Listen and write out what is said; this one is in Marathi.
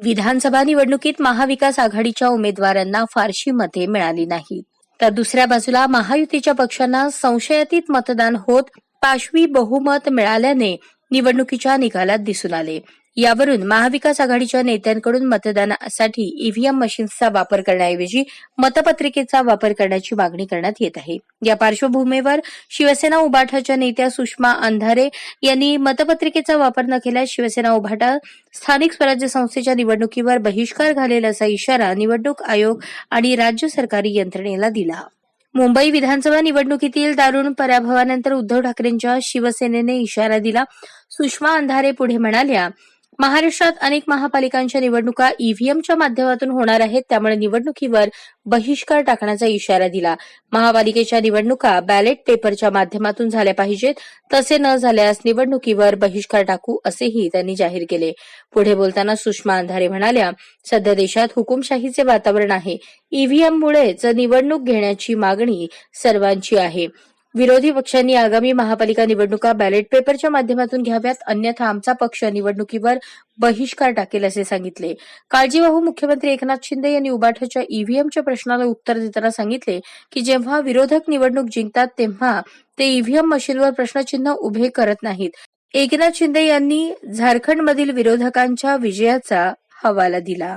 विधानसभा निवडणुकीत महाविकास आघाडीच्या उमेदवारांना फारशी मते मिळाली नाहीत, तर दुसऱ्या बाजूला महायुतीच्या पक्षांना संशयातीत मतदान होत पाशवी बहुमत मिळाल्याने निवडणुकीच्या निकालात दिसून आले. यावरून महाविकास आघाडीच्या नेत्यांकडून मतदानासाठी ईव्हीएम मशीन्सचा वापर करण्याऐवजी मतपत्रिकेचा वापर करण्याची मागणी करण्यात येत आहे. या पार्श्वभूमीवर शिवसेना उभाटाच्या नेत्या सुषमा अंधारे यांनी मतपत्रिकेचा वापर न केल्यास शिवसेना उभाटा स्थानिक स्वराज्य संस्थेच्या निवडणुकीवर बहिष्कार घालेल असा इशारा निवडणूक आयोग आणि राज्य सरकारी यंत्रणेला दिला. मुंबई विधानसभा निवडणुकीतील दारुण पराभवानंतर उद्धव ठाकरेंच्या शिवसेनेने इशारा दिला. सुषमा अंधारे पुढे म्हणाल्या, महाराष्ट्रात अनेक महापालिकांच्या निवडणुका ईव्हीएमच्या माध्यमातून होणार आहेत, त्यामुळे निवडणुकीवर बहिष्कार टाकण्याचा इशारा दिला. महापालिकेच्या निवडणुका बॅलेट पेपरच्या माध्यमातून झाल्या पाहिजेत, तसे न झाल्यास निवडणुकीवर बहिष्कार टाकू असेही त्यांनी जाहीर केले. पुढे बोलताना सुषमा अंधारे म्हणाल्या, सध्या देशात हुकुमशाहीचे वातावरण आहे. ईव्हीएममुळेच निवडणूक घेण्याची मागणी सर्वांची आहे. विरोधी पक्षांनी आगामी महापालिका निवडणुका बॅलेट पेपरच्या माध्यमातून घ्याव्यात, अन्यथा आमचा पक्ष निवडणुकीवर बहिष्कार टाकेल असे सांगितले. काळजीवाहू मुख्यमंत्री एकनाथ शिंदे यांनी उबाठाच्या ईव्हीएमच्या प्रश्नाला उत्तर देताना सांगितले की जेव्हा विरोधक निवडणूक जिंकतात तेव्हा ते ईव्हीएम मशीनवर प्रश्नचिन्ह उभे करत नाहीत. एकनाथ शिंदे यांनी झारखंडमधील विरोधकांच्या विजयाचा हवाला दिला.